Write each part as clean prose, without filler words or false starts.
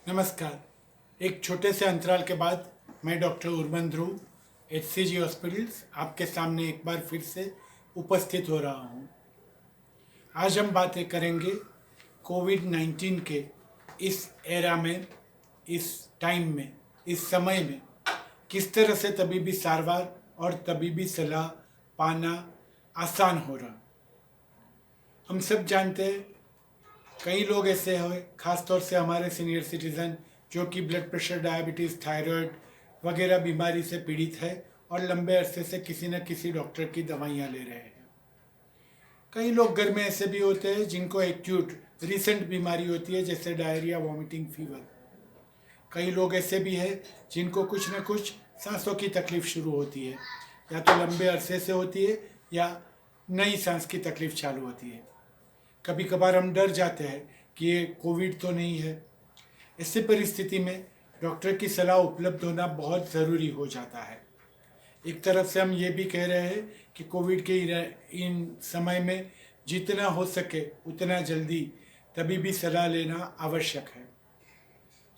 नमस्कार। एक छोटे से अंतराल के बाद मैं डॉक्टर उर्बन ध्रुव HCG हॉस्पिटल्स आपके सामने एक बार फिर से उपस्थित हो रहा हूँ। आज हम बातें करेंगे कोविड-19 के इस एरा में, इस टाइम में, इस समय में किस तरह से तबीबी सारवार और तबीबी सलाह पाना आसान हो रहा। हम सब जानते हैं कई लोग ऐसे हैं, खासतौर से हमारे सीनियर सिटीज़न जो कि ब्लड प्रेशर, डायबिटीज़, थायराइड वगैरह बीमारी से पीड़ित है और लंबे अरसे से किसी न किसी डॉक्टर की दवाइयाँ ले रहे हैं। कई लोग घर में ऐसे भी होते हैं जिनको एक्यूट रिसेंट बीमारी होती है, जैसे डायरिया, वॉमिटिंग, फीवर। कई लोग ऐसे भी हैं जिनको कुछ न कुछ सांसों की तकलीफ शुरू होती है, या तो लंबे अरसे से होती है या नई सांस की तकलीफ चालू होती है। कभी कभार हम डर जाते हैं कि ये कोविड तो नहीं है। ऐसी परिस्थिति में डॉक्टर की सलाह उपलब्ध होना बहुत ज़रूरी हो जाता है। एक तरफ से हम ये भी कह रहे हैं कि कोविड के इन समय में जितना हो सके उतना जल्दी तबीबी सलाह लेना आवश्यक है।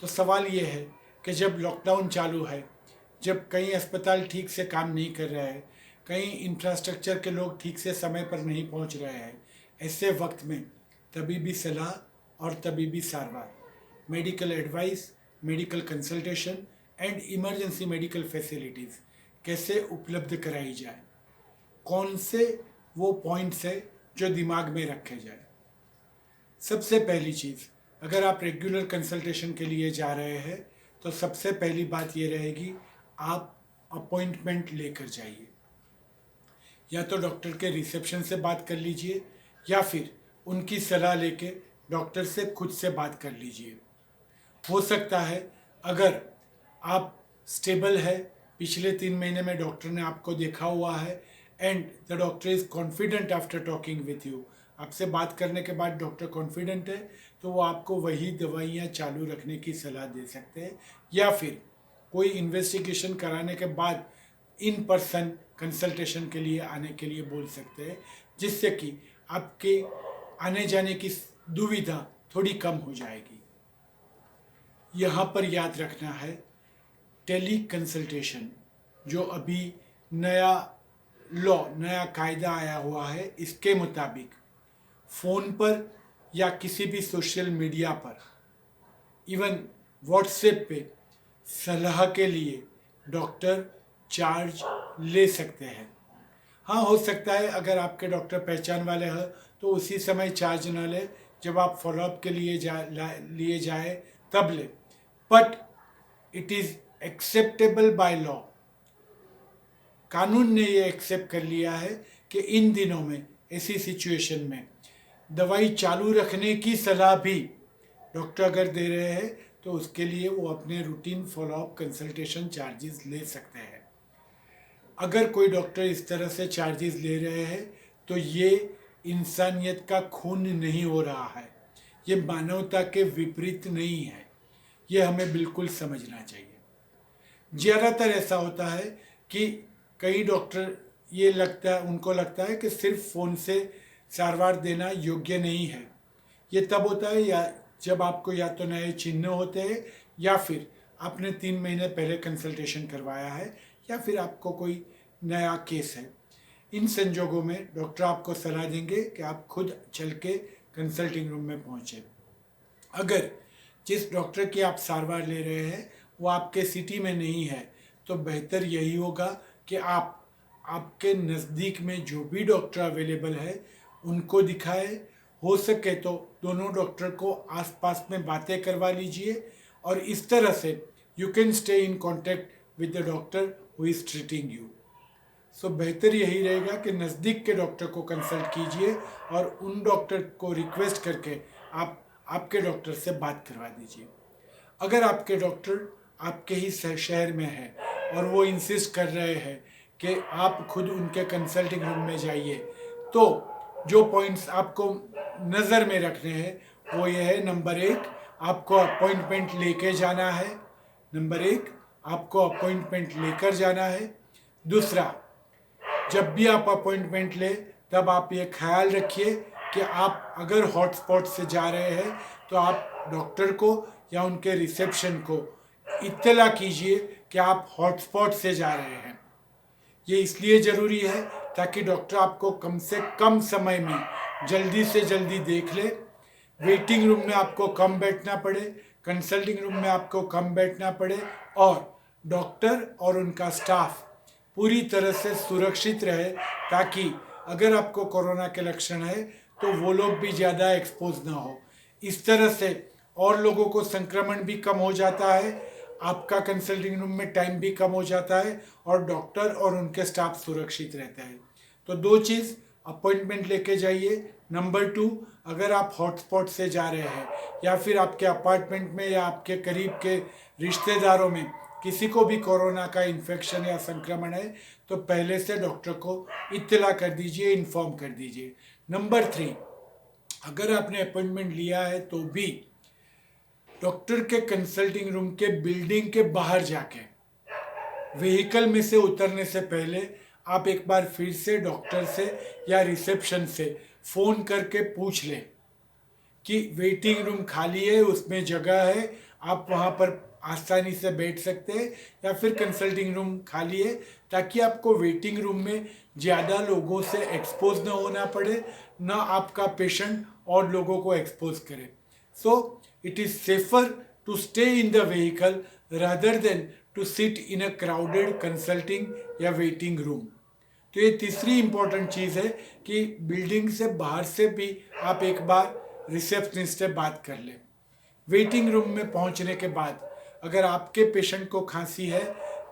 तो सवाल ये है कि जब लॉकडाउन चालू है, जब कई अस्पताल ठीक से काम नहीं कर रहे हैं, कई इंफ्रास्ट्रक्चर के लोग ठीक से समय पर नहीं पहुंच रहे हैं, ऐसे वक्त में तबीबी सलाह और तबीबी सारवार, medical advice, medical consultation and emergency medical facilities कैसे उपलब्ध कराई जाए, कौन से वो पॉइंट्स है जो दिमाग में रखे जाए। सबसे पहली चीज़, अगर आप रेगुलर कंसल्टेशन के लिए जा रहे हैं तो सबसे पहली बात ये रहेगी, आप अपॉइंटमेंट लेकर जाइए। या तो डॉक्टर के रिसेप्शन से बात कर लीजिए या फिर उनकी सलाह लेके डॉक्टर से खुद से बात कर लीजिए। हो सकता है अगर आप स्टेबल है, पिछले 3 महीने में डॉक्टर ने आपको देखा हुआ है and the doctor is confident after talking with you, आपसे बात करने के बाद डॉक्टर कॉन्फिडेंट है, तो वो आपको वही दवाइयाँ चालू रखने की सलाह दे सकते हैं, या फिर कोई इन्वेस्टिगेशन कराने के बाद इन पर्सन कंसल्टेशन के लिए आने के लिए बोल सकते हैं, जिससे कि आपके आने जाने की दुविधा थोड़ी कम हो जाएगी। यहाँ पर याद रखना है, टेली कंसल्टेशन जो अभी नया नया कायदा आया हुआ है, इसके मुताबिक फ़ोन पर या किसी भी सोशल मीडिया पर, इवन व्हाट्सएप पे सलाह के लिए डॉक्टर चार्ज ले सकते हैं। हाँ, हो सकता है अगर आपके डॉक्टर पहचान वाले हैं तो उसी समय चार्ज न ले, जब आप फॉलोअप के लिए जाए तब ले, but it is acceptable by law. कानून ने ये एक्सेप्ट कर लिया है कि इन दिनों में ऐसी सिचुएशन में दवाई चालू रखने की सलाह भी डॉक्टर अगर दे रहे हैं तो उसके लिए वो अपने रूटीन फॉलोअप कंसल्टेशन चार्जेस ले सकते हैं। अगर कोई डॉक्टर इस तरह से चार्जेस ले रहे हैं तो ये इंसानियत का खून नहीं हो रहा है, ये मानवता के विपरीत नहीं है, ये हमें बिल्कुल समझना चाहिए। ज़्यादातर ऐसा होता है कि कई डॉक्टर उनको लगता है कि सिर्फ फ़ोन से सारवार देना योग्य नहीं है। ये तब होता है या जब आपको या तो नए चिन्ह होते हैं, या फिर आपने 3 महीने पहले कंसल्टेशन करवाया है, या फिर आपको कोई नया केस है। इन संजोगों में डॉक्टर आपको सलाह देंगे कि आप खुद चल के कंसल्टिंग रूम में पहुँचें। अगर जिस डॉक्टर की आप सारवार ले रहे हैं वो आपके सिटी में नहीं है, तो बेहतर यही होगा कि आप आपके नज़दीक में जो भी डॉक्टर अवेलेबल है उनको दिखाएं। हो सके तो दोनों डॉक्टर को आसपास में बातें करवा लीजिए, और इस तरह से you can stay in contact with the doctor who is treating you. So बेहतर यही रहेगा कि नज़दीक के डॉक्टर को कंसल्ट कीजिए और उन डॉक्टर को रिक्वेस्ट करके आप आपके डॉक्टर से बात करवा दीजिए। अगर आपके डॉक्टर आपके ही शहर में है और वो इंसिस्ट कर रहे हैं कि आप खुद उनके कंसल्टिंग रूम में जाइए, तो जो पॉइंट्स आपको नज़र में रखने हैं वो ये है, नंबर 1, आपको अपॉइंटमेंट लेके जाना है। नंबर 1, आपको अपॉइंटमेंट लेकर जाना है। दूसरा, जब भी आप अपॉइंटमेंट लें तब आप ये ख्याल रखिए कि आप अगर हॉटस्पॉट से जा रहे हैं तो आप डॉक्टर को या उनके रिसेप्शन को इत्तला कीजिए कि आप हॉटस्पॉट से जा रहे हैं। ये इसलिए ज़रूरी है ताकि डॉक्टर आपको कम से कम समय में जल्दी से जल्दी देख ले, वेटिंग रूम में आपको कम बैठना पड़े, कंसल्टिंग रूम में आपको कम बैठना पड़े और डॉक्टर और उनका स्टाफ पूरी तरह से सुरक्षित रहे, ताकि अगर आपको कोरोना के लक्षण है तो वो लोग भी ज़्यादा एक्सपोज ना हो। इस तरह से और लोगों को संक्रमण भी कम हो जाता है, आपका कंसल्टिंग रूम में टाइम भी कम हो जाता है और डॉक्टर और उनके स्टाफ सुरक्षित रहते हैं। तो दो चीज़, अपॉइंटमेंट लेके जाइए। नंबर 2, अगर आप हॉटस्पॉट से जा रहे हैं या फिर आपके अपार्टमेंट में या आपके करीब के रिश्तेदारों में किसी को भी कोरोना का इन्फेक्शन या संक्रमण है तो पहले से डॉक्टर को इत्तला कर दीजिए, इन्फॉर्म कर दीजिए। नंबर 3, अगर आपने अपॉइंटमेंट लिया है तो भी डॉक्टर के कंसल्टिंग रूम के बिल्डिंग के बाहर जाके व्हीकल में से उतरने से पहले आप एक बार फिर से डॉक्टर से या रिसेप्शन से फ़ोन करके पूछ लें कि वेटिंग रूम खाली है, उसमें जगह है, आप वहाँ पर आसानी से बैठ सकते हैं, या फिर कंसल्टिंग रूम खाली है, ताकि आपको वेटिंग रूम में ज़्यादा लोगों से एक्सपोज ना होना पड़े, ना आपका पेशेंट और लोगों को एक्सपोज करे। So it is safer to stay in the vehicle rather than to sit in a crowded consulting या वेटिंग रूम। तो ये तीसरी इंपॉर्टेंट चीज़ है कि बिल्डिंग से बाहर से भी आप एक बार रिसेप्शनिस्ट से बात कर लें। वेटिंग रूम में पहुंचने के बाद अगर आपके पेशेंट को खांसी है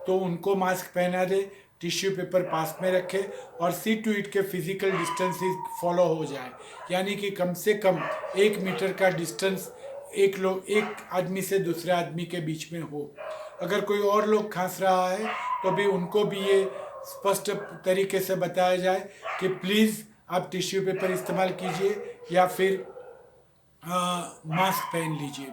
तो उनको मास्क पहना दे, टिश्यू पेपर पास में रखे और सीट टू इट के फिजिकल डिस्टेंस फॉलो हो जाए, यानी कि कम से कम 1 मीटर का डिस्टेंस एक आदमी से दूसरे आदमी के बीच में हो। अगर कोई और लोग खांस रहा है तो भी उनको भी ये स्पष्ट तरीके से बताया जाए कि प्लीज़ आप टिश्यू पेपर इस्तेमाल कीजिए या फिर मास्क पहन लीजिए।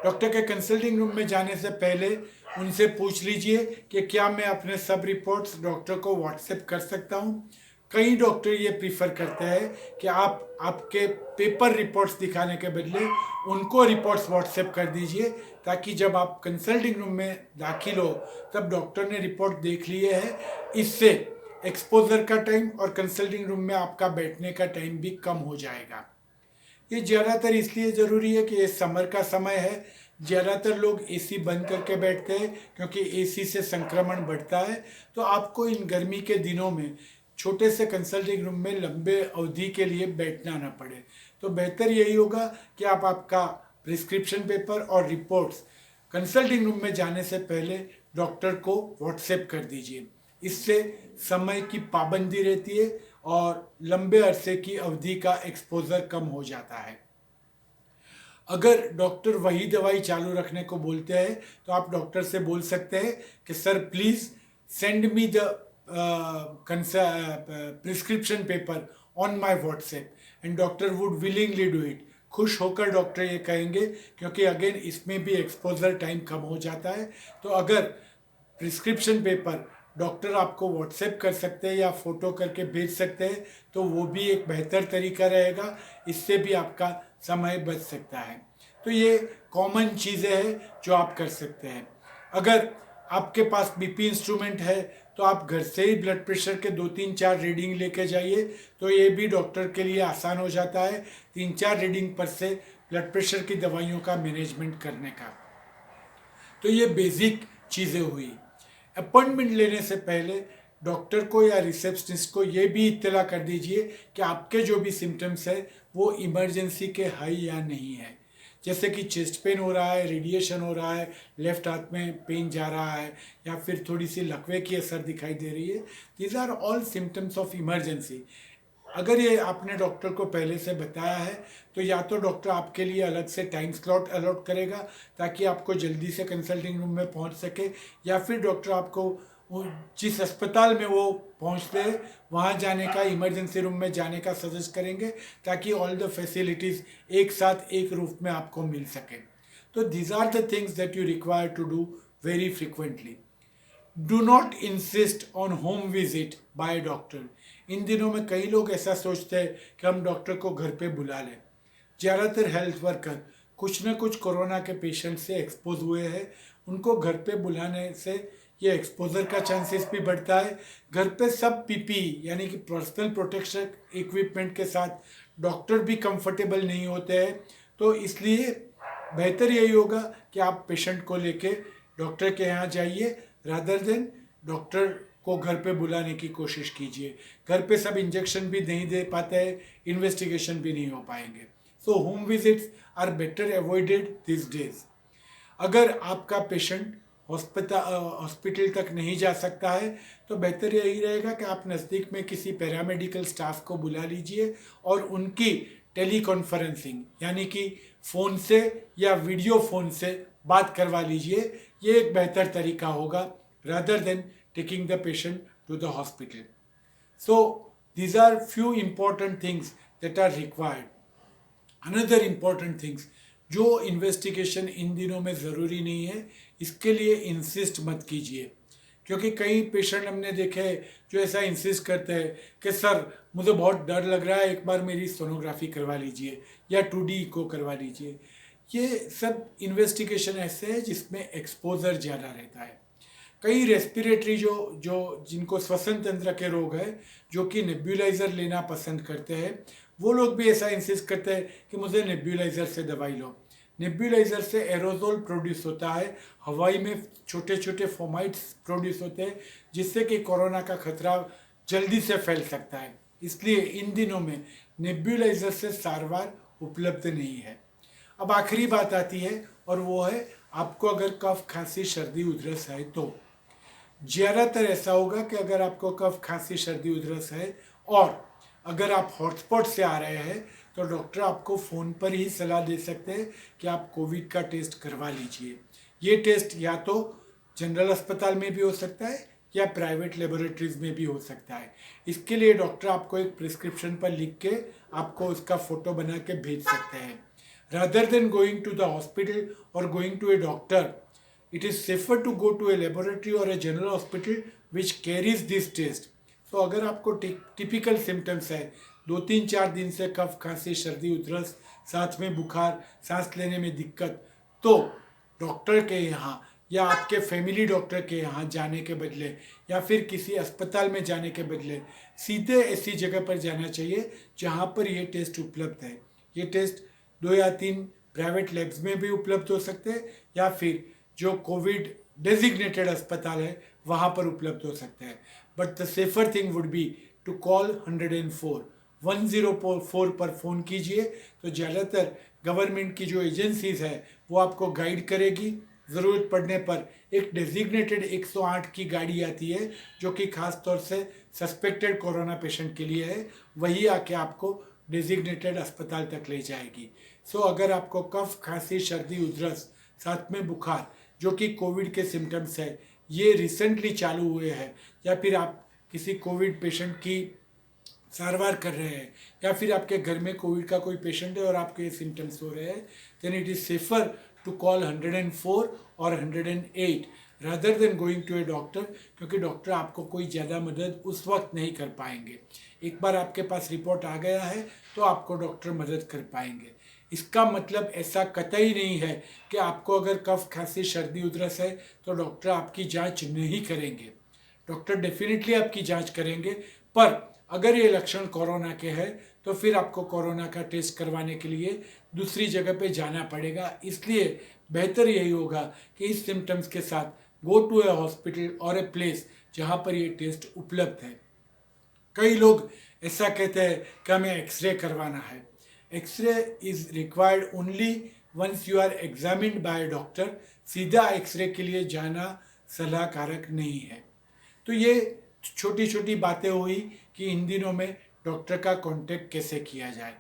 डॉक्टर के कंसल्टिंग रूम में जाने से पहले उनसे पूछ लीजिए कि क्या मैं अपने सब रिपोर्ट्स डॉक्टर को व्हाट्सएप कर सकता हूँ। कई डॉक्टर ये प्रीफर करते हैं कि आप आपके पेपर रिपोर्ट्स दिखाने के बदले उनको रिपोर्ट्स व्हाट्सएप कर दीजिए, ताकि जब आप कंसल्टिंग रूम में दाखिल हो तब डॉक्टर ने रिपोर्ट देख लिए है। इससे एक्सपोजर का टाइम और कंसल्टिंग रूम में आपका बैठने का टाइम भी कम हो जाएगा। ये ज़्यादातर इसलिए ज़रूरी है कि ये समर का समय है, ज़्यादातर लोग एसी बंद करके बैठते हैं क्योंकि एसी से संक्रमण बढ़ता है। तो आपको इन गर्मी के दिनों में छोटे से कंसल्टिंग रूम में लंबे अवधि के लिए बैठना ना पड़े। तो बेहतर यही होगा कि आप आपका प्रिस्क्रिप्शन पेपर और रिपोर्ट्स कंसल्टिंग रूम में जाने से पहले डॉक्टर को व्हाट्सएप कर दीजिए। इससे समय की पाबंदी रहती है और लंबे अरसे की अवधि का एक्सपोजर कम हो जाता है। अगर डॉक्टर वही दवाई चालू रखने को बोलते हैं तो आप डॉक्टर से बोल सकते हैं कि sir please send me the prescription paper on my WhatsApp, and doctor would willingly do it. खुश होकर डॉक्टर ये कहेंगे, क्योंकि अगेन इसमें भी एक्सपोजर टाइम कम हो जाता है। तो अगर प्रिस्क्रिप्शन पेपर डॉक्टर आपको व्हाट्सएप कर सकते हैं या फ़ोटो करके भेज सकते हैं तो वो भी एक बेहतर तरीका रहेगा, इससे भी आपका समय बच सकता है। तो ये कॉमन चीज़ें हैं जो आप कर सकते हैं। अगर आपके पास बीपी इंस्ट्रूमेंट है तो आप घर से ही ब्लड प्रेशर के 2-3-4 रीडिंग लेके जाइए, तो ये भी डॉक्टर के लिए आसान हो जाता है 3-4 रीडिंग पर से ब्लड प्रेशर की दवाइयों का मैनेजमेंट करने का। तो ये बेसिक चीज़ें हुई। अपॉइंटमेंट लेने से पहले डॉक्टर को या रिसेप्शनिस्ट को ये भी इत्तला कर दीजिए कि आपके जो भी सिम्टम्स है वो इमरजेंसी के है या नहीं है। जैसे कि चेस्ट पेन हो रहा है, रेडिएशन हो रहा है, लेफ्ट हाथ में पेन जा रहा है, या फिर थोड़ी सी लकवे की असर दिखाई दे रही है, these are all symptoms of emergency. अगर ये आपने डॉक्टर को पहले से बताया है तो या तो डॉक्टर आपके लिए अलग से टाइम स्लॉट अलॉट करेगा ताकि आपको जल्दी से कंसल्टिंग रूम में पहुंच सके, या फिर डॉक्टर आपको जिस अस्पताल में वो पहुंचते हैं वहाँ जाने का, इमरजेंसी रूम में जाने का सजेस्ट करेंगे, ताकि ऑल द फैसिलिटीज़ एक साथ एक रूफ में आपको मिल सके। तो these are the things that you require to do very frequently. Do not insist on home visit by doctor. इन दिनों में कई लोग ऐसा सोचते हैं कि हम डॉक्टर को घर पे बुला लें। ज़्यादातर हेल्थ वर्कर कुछ न कुछ कोरोना के पेशेंट से एक्सपोज हुए हैं, उनको घर पे बुलाने से ये एक्सपोजर का चांसेस भी बढ़ता है। घर पे सब पीपी यानी कि पर्सनल प्रोटेक्शन इक्विपमेंट के साथ डॉक्टर भी कंफर्टेबल नहीं होते हैं, तो इसलिए बेहतर यही होगा कि आप पेशेंट को लेके डॉक्टर के यहाँ जाइए रादर देन डॉक्टर को घर पे बुलाने की कोशिश कीजिए। घर पे सब इंजेक्शन भी नहीं दे पाते हैं, इन्वेस्टिगेशन भी नहीं हो पाएंगे। So home visits are better avoided this days. अगर आपका पेशेंट हॉस्पिटल तक नहीं जा सकता है तो बेहतर यही रहेगा कि आप नज़दीक में किसी पैरामेडिकल स्टाफ को बुला लीजिए और उनकी टेली कॉन्फ्रेंसिंग यानी कि फ़ोन से या वीडियो फ़ोन से बात करवा लीजिए। ये एक बेहतर तरीका होगा rather than taking the patient to the hospital. So these are few important things that are required. Another important things, जो इन्वेस्टिगेशन इन दिनों में ज़रूरी नहीं है इसके लिए इंसिस्ट मत कीजिए, क्योंकि कई पेशेंट हमने देखे हैं जो ऐसा इंसिस्ट करते हैं कि सर मुझे बहुत डर लग रहा है, एक बार मेरी सोनोग्राफी करवा लीजिए या 2D इको करवा लीजिए। ये सब इन्वेस्टिगेशन ऐसे है जिसमें एक्सपोजर ज़्यादा रहता है। कई रेस्पिरेटरी जो जिनको श्वसन तंत्र के रोग है, जो कि नेब्यूलाइजर लेना पसंद करते हैं, वो लोग भी ऐसा इंसिस्ट करते हैं कि मुझे नेब्यूलाइजर से दवाई लो। नेब्यूलाइजर से एरोजोल प्रोड्यूस होता है, हवाई में छोटे छोटे फोमाइट्स प्रोड्यूस होते हैं जिससे कि कोरोना का खतरा जल्दी से फैल सकता है। इसलिए इन दिनों में नेब्यूलाइजर से सारवार उपलब्ध नहीं है। अब आखिरी बात आती है और वो है आपको अगर कफ खांसी सर्दी उधरस है तो ज़्यादातर ऐसा होगा कि अगर आपको कफ खांसी सर्दी उधरस है और अगर आप हॉटस्पॉट से आ रहे हैं तो डॉक्टर आपको फ़ोन पर ही सलाह दे सकते हैं कि आप कोविड का टेस्ट करवा लीजिए। ये टेस्ट या तो जनरल अस्पताल में भी हो सकता है या प्राइवेट लेबोरेटरीज में भी हो सकता है। इसके लिए डॉक्टर आपको एक प्रिस्क्रिप्शन पर लिख के आपको उसका फ़ोटो बना के भेज सकते हैं। Rather than going to the hospital और going to a doctor, it is safer to go to a laboratory or a general hospital which carries this test. तो अगर आपको टिपिकल सिम्टम्स है 2-3-4 दिन से कफ खांसी सर्दी उधरस साथ में बुखार सांस लेने में दिक्कत, तो डॉक्टर के यहाँ या आपके फैमिली डॉक्टर के यहाँ जाने के बदले या फिर किसी अस्पताल में जाने के बदले सीधे ऐसी जगह पर जाना चाहिए जहाँ पर ये टेस्ट उपलब्ध है। ये टेस्ट 2 या 3 प्राइवेट लैब्स में भी उपलब्ध हो सकते हैं या फिर जो कोविड डेजिग्नेटेड अस्पताल है वहाँ पर उपलब्ध हो सकते हैं। But the safer thing would be to call 104 पर फ़ोन कीजिए। तो ज़्यादातर गवर्नमेंट की जो एजेंसीज़ है वो आपको गाइड करेगी। ज़रूरत पड़ने पर एक डेजिग्नेटेड 108 की गाड़ी आती है जो कि ख़ास तौर से सस्पेक्टेड कोरोना पेशेंट के लिए है, वही आके आपको डेजिग्नेटेड अस्पताल तक ले जाएगी। सो अगर आपको कफ खांसी सर्दी उधरस साथ में बुखार जो कि कोविड के सिम्टम्स है ये रिसेंटली चालू हुए हैं या फिर आप किसी कोविड पेशेंट की सारवार कर रहे हैं या फिर आपके घर में कोविड का कोई पेशेंट है और आपके ये सिम्टम्स हो रहे हैं, then it is safer to call 104 और 108 rather than going to a doctor, क्योंकि डॉक्टर आपको कोई ज़्यादा मदद उस वक्त नहीं कर पाएंगे। एक बार आपके पास रिपोर्ट आ गया है तो आपको डॉक्टर मदद कर पाएंगे। इसका मतलब ऐसा कतई नहीं है कि आपको अगर कफ खांसी सर्दी उधरस है तो डॉक्टर आपकी जांच नहीं करेंगे। डॉक्टर डेफिनेटली आपकी जांच करेंगे, पर अगर ये लक्षण कोरोना के हैं तो फिर आपको कोरोना का टेस्ट करवाने के लिए दूसरी जगह पे जाना पड़ेगा। इसलिए बेहतर यही होगा कि इस सिम्टम्स के साथ गो टू ए हॉस्पिटल और ए प्लेस जहाँ पर ये टेस्ट उपलब्ध है। कई लोग ऐसा कहते हैं कि हमें एक्सरे करवाना है। X-ray is required only once you are examined by doctor. सीधा एक्सरे के लिए जाना सलाहकारक नहीं है। तो ये छोटी छोटी बातें हुई कि इन दिनों में डॉक्टर का कांटेक्ट कैसे किया जाए।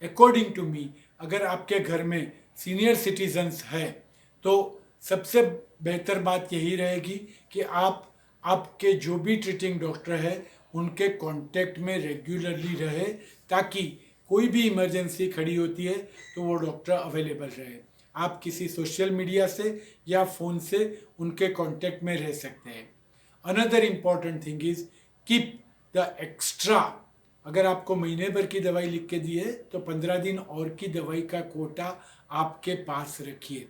अकॉर्डिंग टू मी, अगर आपके घर में सीनियर सिटीजन्स है तो सबसे बेहतर बात यही रहेगी कि आप आपके जो भी ट्रीटिंग डॉक्टर है उनके कांटेक्ट में रेगुलरली रहे, ताकि कोई भी इमरजेंसी खड़ी होती है तो वो डॉक्टर अवेलेबल रहे। आप किसी सोशल मीडिया से या फ़ोन से उनके कांटेक्ट में रह सकते हैं। Another important thing is keep the extra अगर आपको महीने भर की दवाई लिख के दी है तो 15 दिन और की दवाई का कोटा आपके पास रखिए।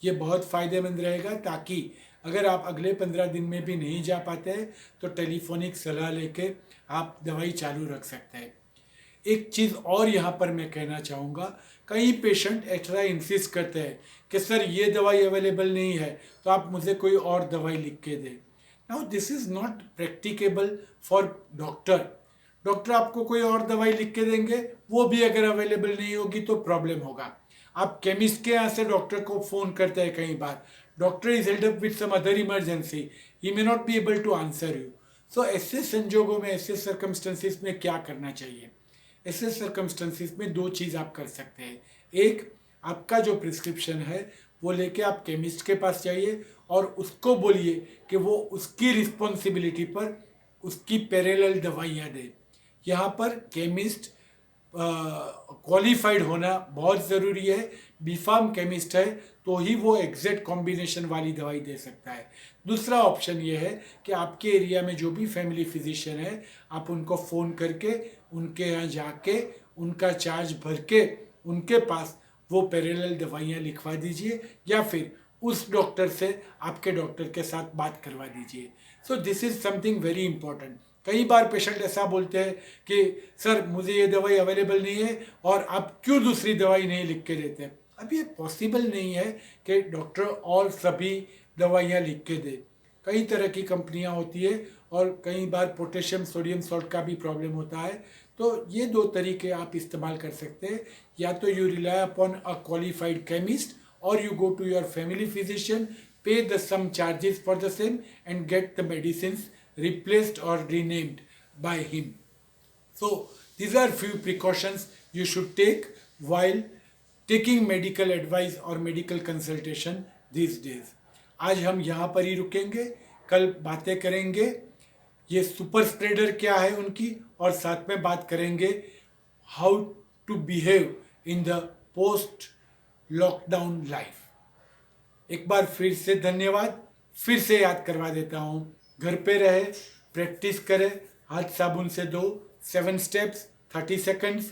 ये बहुत फ़ायदेमंद रहेगा, ताकि अगर आप अगले 15 दिन में भी नहीं जा पाते हैं तो टेलीफोनिक सलाह लेके आप दवाई चालू रख सकते हैं। एक चीज़ और यहाँ पर मैं कहना चाहूँगा, कई पेशेंट एक्स्ट्रा इंसिस्ट करते हैं कि सर ये दवाई अवेलेबल नहीं है तो आप मुझे कोई और दवाई लिख के दें। Now this is not practicable for doctor. Doctor आपको कोई और दवाई लिख के देंगे, वो भी अगर अवेलेबल नहीं होगी तो प्रॉब्लम होगा। आप केमिस्ट के यहाँ से डॉक्टर को फ़ोन करते हैं, कई बार doctor is held up with some other emergency, he may not be able to answer you. So ऐसे संजोगों में, ऐसे सर्कमस्टेंसेस में क्या करना चाहिए? ऐसे सर्कमस्टेंसेस में दो चीज़ आप कर सकते हैं। एक, आपका जो प्रिस्क्रिप्शन है वो लेके आप केमिस्ट के पास जाइए और उसको बोलिए कि वो उसकी रिस्पॉन्सिबिलिटी पर उसकी पैरेलल दवाइयाँ दे। यहाँ पर केमिस्ट क्वालिफाइड होना बहुत ज़रूरी है। बीफार्म केमिस्ट है तो ही वो एग्जैक्ट कॉम्बिनेशन वाली दवाई दे सकता है। दूसरा ऑप्शन ये है कि आपके एरिया में जो भी फैमिली फिजिशियन है, आप उनको फ़ोन करके उनके यहाँ जाके उनका चार्ज भर के उनके पास वो पैरेलल दवाइयाँ लिखवा दीजिए, या फिर उस डॉक्टर से आपके डॉक्टर के साथ बात करवा दीजिए। So this is something very important. कई बार पेशेंट ऐसा बोलते हैं कि सर मुझे ये दवाई अवेलेबल नहीं है और आप क्यों दूसरी दवाई नहीं लिख के देते हैं। अब ये पॉसिबल नहीं है कि डॉक्टर और सभी दवाइयाँ लिख के दे। कई तरह की कंपनियाँ होती है और कई बार पोटेशियम सोडियम सॉल्ट का भी प्रॉब्लम होता है। तो ये दो तरीके आप इस्तेमाल कर सकते हैं, या तो you rely upon a qualified chemist और you go to your family physician, pay the some charges for the same and get the medicines replaced or renamed by him. So these are few precautions you should take while taking medical advice or medical consultation these days. आज हम यहाँ पर ही रुकेंगे, कल बातें करेंगे ये super spreader क्या है उनकी, और साथ में बात करेंगे how to behave in the post lockdown life. एक बार फिर से धन्यवाद। फिर से याद करवा देता हूँ, घर पे रहे, प्रैक्टिस करें, हाथ साबुन से धो, 7 steps 30 seconds,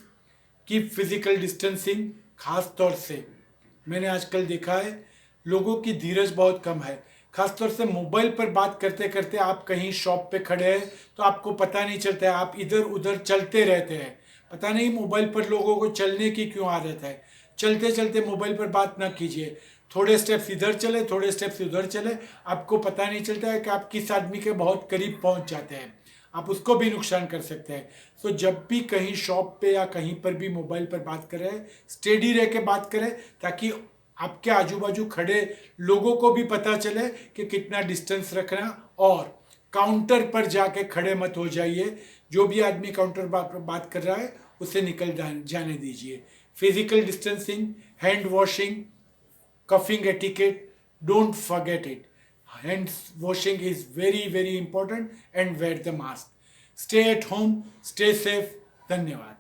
keep physical distancing. खास तौर से मैंने आजकल देखा है लोगों की धीरज बहुत कम है। खासतौर से मोबाइल पर बात करते करते आप कहीं शॉप पे खड़े हैं तो आपको पता नहीं चलता है, आप इधर उधर चलते रहते हैं। पता नहीं मोबाइल पर लोगों को चलने की क्यों आदत है। चलते चलते मोबाइल पर बात ना कीजिए, थोड़े स्टेप्स इधर चले, थोड़े स्टेप्स उधर चले, आपको पता नहीं चलता है कि आप किस आदमी के बहुत करीब पहुंच जाते हैं, आप उसको भी नुकसान कर सकते हैं। तो जब भी कहीं शॉप पे या कहीं पर भी मोबाइल पर बात करें, स्टेडी रह के बात करें, ताकि आपके आजू बाजू खड़े लोगों को भी पता चले कि कितना डिस्टेंस रखना। और काउंटर पर जाके खड़े मत हो जाइए, जो भी आदमी काउंटर पर बात कर रहा है उसे निकल जाने दीजिए। Physical distancing, hand washing, coughing etiquette, don't forget it. Hand washing is very important, and wear the mask. Stay at home, stay safe. धन्यवाद।